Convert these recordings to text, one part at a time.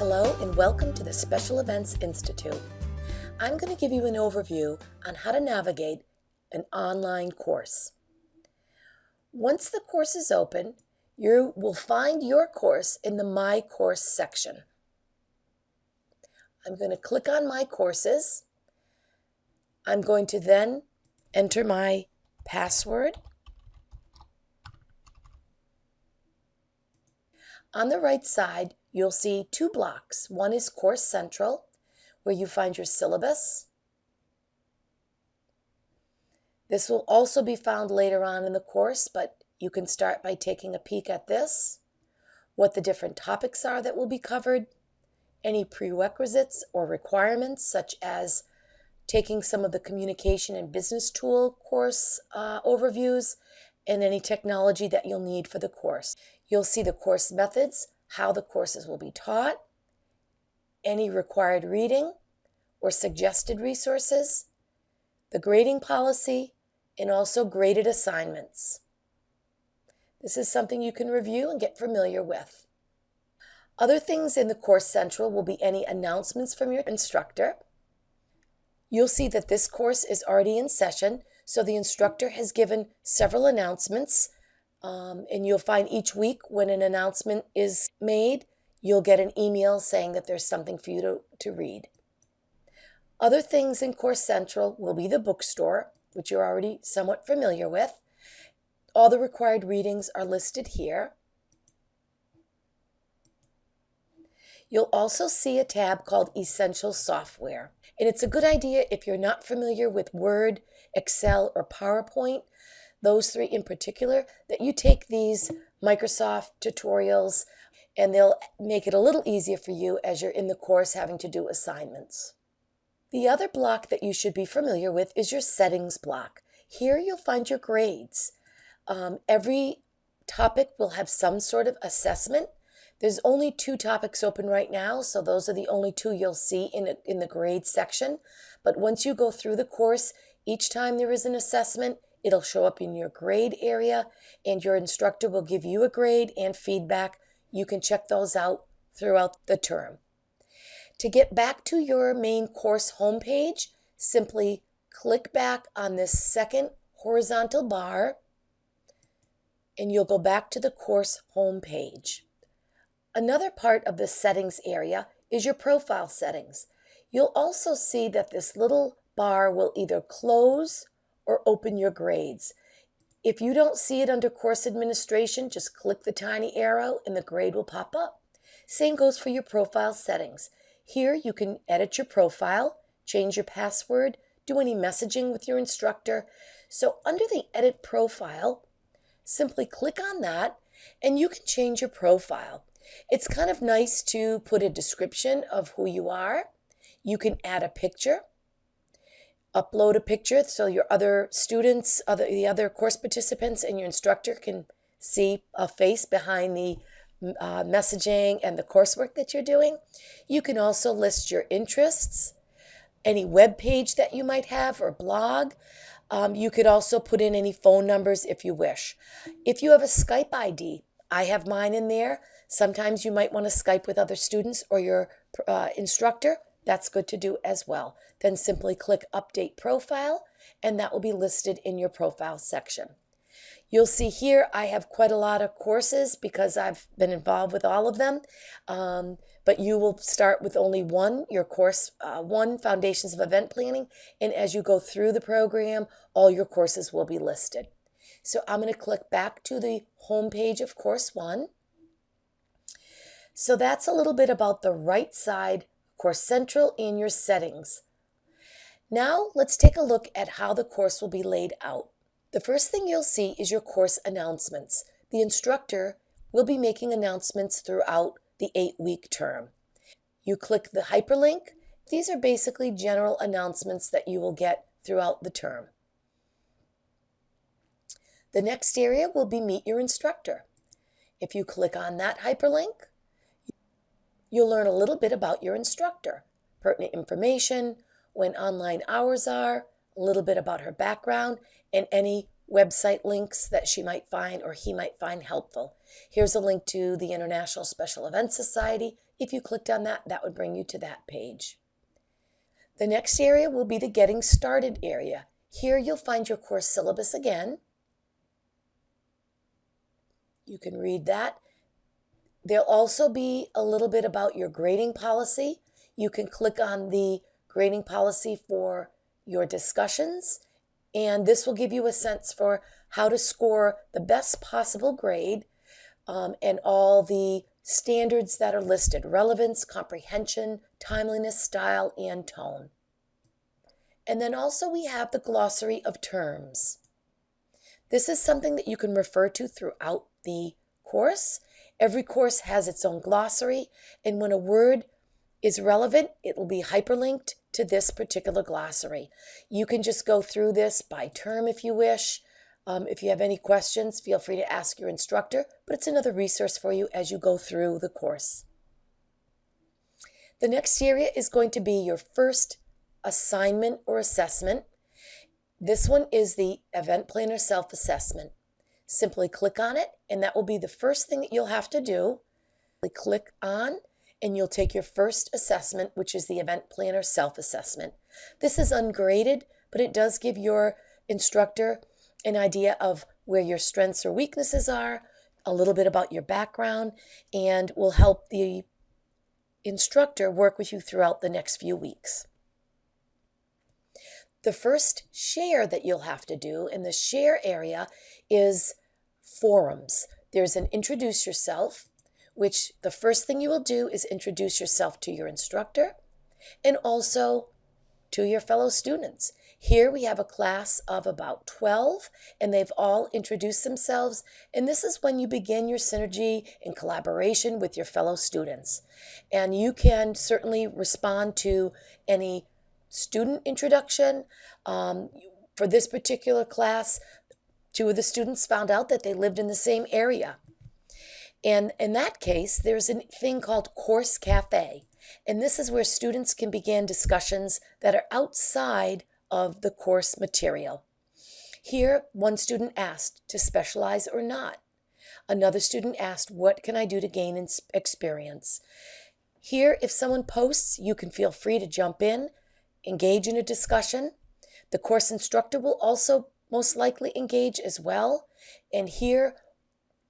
Hello and welcome to the Special Events Institute. I'm going to give you an overview on how to navigate an online course. Once the course is open, you will find your course in the My Course section. I'm going to click on My Courses. I'm going to then enter my password. On the right side, you'll see two blocks. One is Course Central, where you find your syllabus. This will also be found later on in the course, but you can start by taking a peek at this, what the different topics are that will be covered, any prerequisites or requirements, such as taking some of the communication and business tool course overviews, and any technology that you'll need for the course. You'll see the course methods, how the courses will be taught, any required reading or suggested resources, the grading policy, and also graded assignments. This is something you can review and get familiar with. Other things in the Course Central will be any announcements from your instructor. You'll see that this course is already in session, so the instructor has given several announcements, and you'll find each week when an announcement is made, you'll get an email saying that there's something for you to read. Other things in Course Central will be the Bookstore, which you're already somewhat familiar with. All the required readings are listed here. You'll also see a tab called Essential Software. And it's a good idea if you're not familiar with Word, Excel, or PowerPoint, those three in particular, that you take these Microsoft tutorials and they'll make it a little easier for you as you're in the course having to do assignments. The other block that you should be familiar with is your settings block. Here you'll find your grades. Every topic will have some sort of assessment. There's only 2 topics open right now, so those are the only 2 you'll see in the grade section. But once you go through the course, each time there is an assessment, it'll show up in your grade area, and your instructor will give you a grade and feedback. You can check those out throughout the term. To get back to your main course homepage, simply click back on this second horizontal bar, and you'll go back to the course homepage. Another part of the settings area is your profile settings. You'll also see that this little bar will either close or open your grades. If you don't see it under course administration, just click the tiny arrow and the grade will pop up. Same goes for your profile settings. Here you can edit your profile, change your password, do any messaging with your instructor. So under the edit profile, simply click on that and you can change your profile. It's kind of nice to put a description of who you are. You can add a picture, upload a picture so your other students, the other course participants and your instructor can see a face behind the messaging and the coursework that you're doing. You can also list your interests, any web page that you might have or blog. You could also put in any phone numbers if you wish. If you have a Skype ID, I have mine in there. Sometimes you might want to Skype with other students or your instructor. That's good to do as well. Then simply click Update Profile, and that will be listed in your profile section. You'll see here I have quite a lot of courses because I've been involved with all of them, but you will start with only one, your course 1, Foundations of Event Planning, and as you go through the program, all your courses will be listed. So I'm going to click back to the home page of Course 1. So that's a little bit about the right side, Course Central, and your settings. Now let's take a look at how the course will be laid out. The first thing you'll see is your course announcements. The instructor will be making announcements throughout the 8-week term. You click the hyperlink. These are basically general announcements that you will get throughout the term. The next area will be Meet Your Instructor. If you click on that hyperlink, you'll learn a little bit about your instructor, pertinent information, when online hours are, a little bit about her background, and any website links that she might find or he might find helpful. Here's a link to the International Special Events Society If you clicked on that, that would bring you to that page. The next area will be the Getting Started area. Here you'll find your course syllabus again. You can read that. There'll also be a little bit about your grading policy. You can click on the grading policy for your discussions, and this will give you a sense for how to score the best possible grade and all the standards that are listed: relevance, comprehension, timeliness, style, and tone. And then also we have the glossary of terms. This is something that you can refer to throughout the course. Every course has its own glossary, and when a word is relevant, it will be hyperlinked to this particular glossary. You can just go through this by term if you wish. If you have any questions, feel free to ask your instructor, but it's another resource for you as you go through the course. The next area is going to be your first assignment or assessment. This one is the Event Planner Self-Assessment. Simply click on it, and that will be the first thing that you'll have to do. Click on, and you'll take your first assessment, which is the Event Planner Self-Assessment. This is ungraded, but it does give your instructor an idea of where your strengths or weaknesses are, a little bit about your background, and will help the instructor work with you throughout the next few weeks. The first share that you'll have to do in the share area is forums. There's an introduce yourself, which the first thing you will do is introduce yourself to your instructor and also to your fellow students. Here we have a class of about 12, and they've all introduced themselves, and this is when you begin your synergy and collaboration with your fellow students. And you can certainly respond to any student introduction. For this particular class, 2 of the students found out that they lived in the same area. And in that case, there's a thing called Course Cafe. And this is where students can begin discussions that are outside of the course material. Here, one student asked to specialize or not. Another student asked, what can I do to gain experience? Here, if someone posts, you can feel free to jump in, engage in a discussion. The course instructor will also most likely engage as well. And here,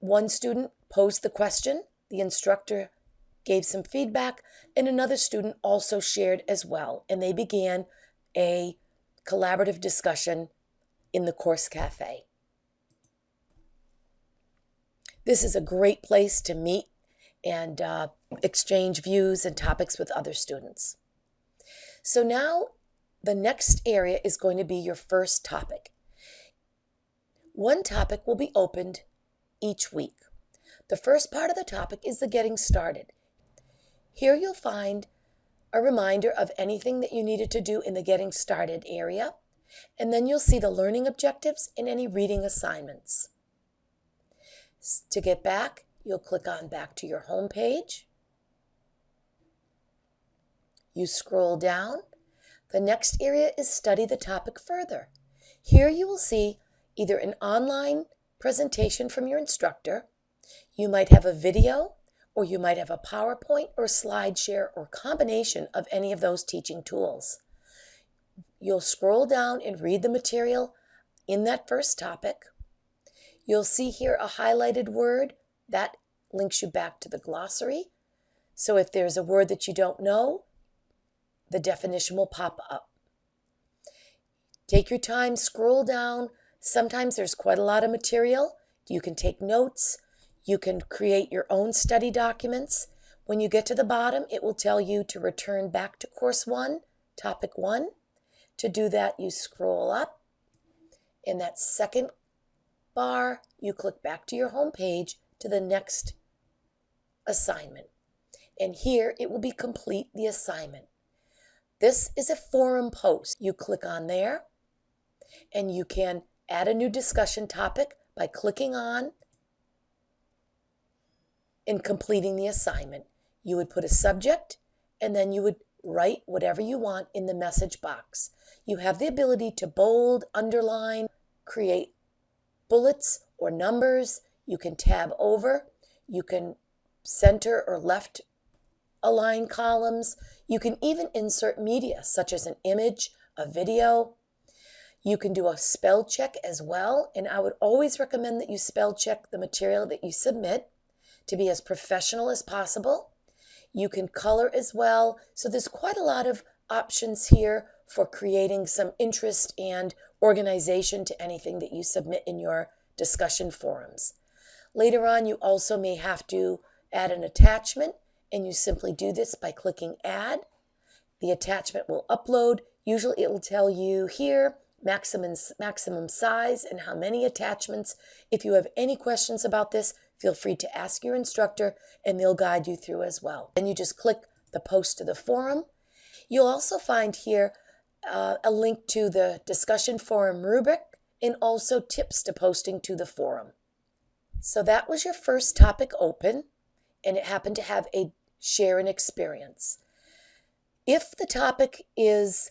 one student posed the question, the instructor gave some feedback, and another student also shared as well. And they began a collaborative discussion in the Course Cafe. This is a great place to meet and exchange views and topics with other students. So now the next area is going to be your first topic. One topic will be opened each week. The first part of the topic is the Getting Started. Here you'll find a reminder of anything that you needed to do in the Getting Started area, and then you'll see the learning objectives and any reading assignments. To get back, you'll click on back to your home page. You scroll down. The next area is Study the Topic Further. Here you will see either an online presentation from your instructor, you might have a video, or you might have a PowerPoint or SlideShare or combination of any of those teaching tools. You'll scroll down and read the material in that first topic. You'll see here a highlighted word that links you back to the glossary. So if there's a word that you don't know, the definition will pop up. Take your time, scroll down. Sometimes there's quite a lot of material. You can take notes. You can create your own study documents. When you get to the bottom, it will tell you to return back to Course 1, Topic 1. To do that, you scroll up. In that second bar, you click back to your home page to the next assignment. And here it will be complete the assignment. This is a forum post. You click on there, and you can add a new discussion topic by clicking on and completing the assignment. You would put a subject, and then you would write whatever you want in the message box. You have the ability to bold, underline, create bullets or numbers. You can tab over. You can center or left align columns. You can even insert media such as an image, a video. You can do a spell check as well, and I would always recommend that you spell check the material that you submit to be as professional as possible. You can color as well, so there's quite a lot of options here for creating some interest and organization to anything that you submit in your discussion forums. Later on, you also may have to add an attachment, and you simply do this by clicking Add. The attachment will upload. Usually it will tell you here maximum size and how many attachments. If you have any questions about this, feel free to ask your instructor and they'll guide you through as well. Then you just click the Post to the forum. You'll also find here a link to the discussion forum rubric and also tips to posting to the forum. So that was your first topic open, and it happened to have a share an experience. If the topic is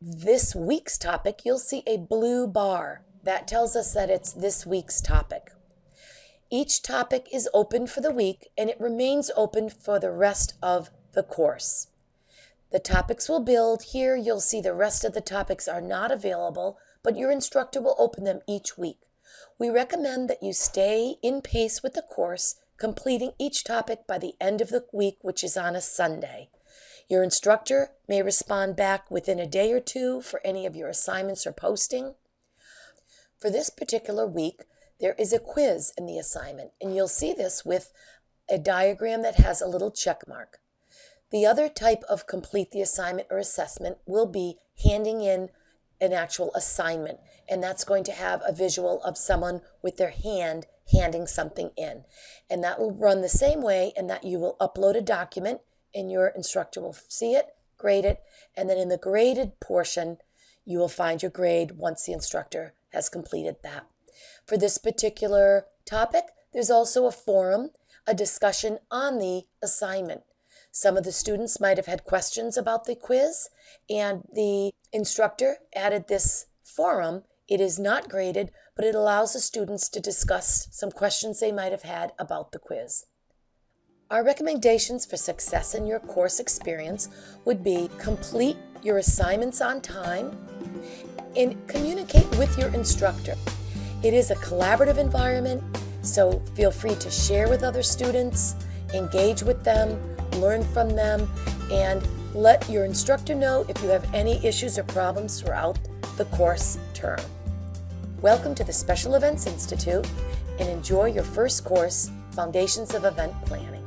this week's topic, you'll see a blue bar. That tells us that it's this week's topic. Each topic is open for the week, and it remains open for the rest of the course. The topics will build. Here you'll see the rest of the topics are not available, but your instructor will open them each week. We recommend that you stay in pace with the course, completing each topic by the end of the week, which is on a Sunday. Your instructor may respond back within a day or two for any of your assignments or posting. For this particular week, there is a quiz in the assignment, and you'll see this with a diagram that has a little check mark. The other type of complete the assignment or assessment will be handing in an actual assignment, and that's going to have a visual of someone with their hand handing something in. And that will run the same way in that you will upload a document and your instructor will see it, grade it, and then in the graded portion, you will find your grade once the instructor has completed that. For this particular topic, there's also a forum, a discussion on the assignment. Some of the students might have had questions about the quiz, and the instructor added this forum. It is not graded, but it allows the students to discuss some questions they might have had about the quiz. Our recommendations for success in your course experience would be complete your assignments on time and communicate with your instructor. It is a collaborative environment, so feel free to share with other students, engage with them, learn from them, and let your instructor know if you have any issues or problems throughout the course term. Welcome to the Special Events Institute, and enjoy your first course, Foundations of Event Planning.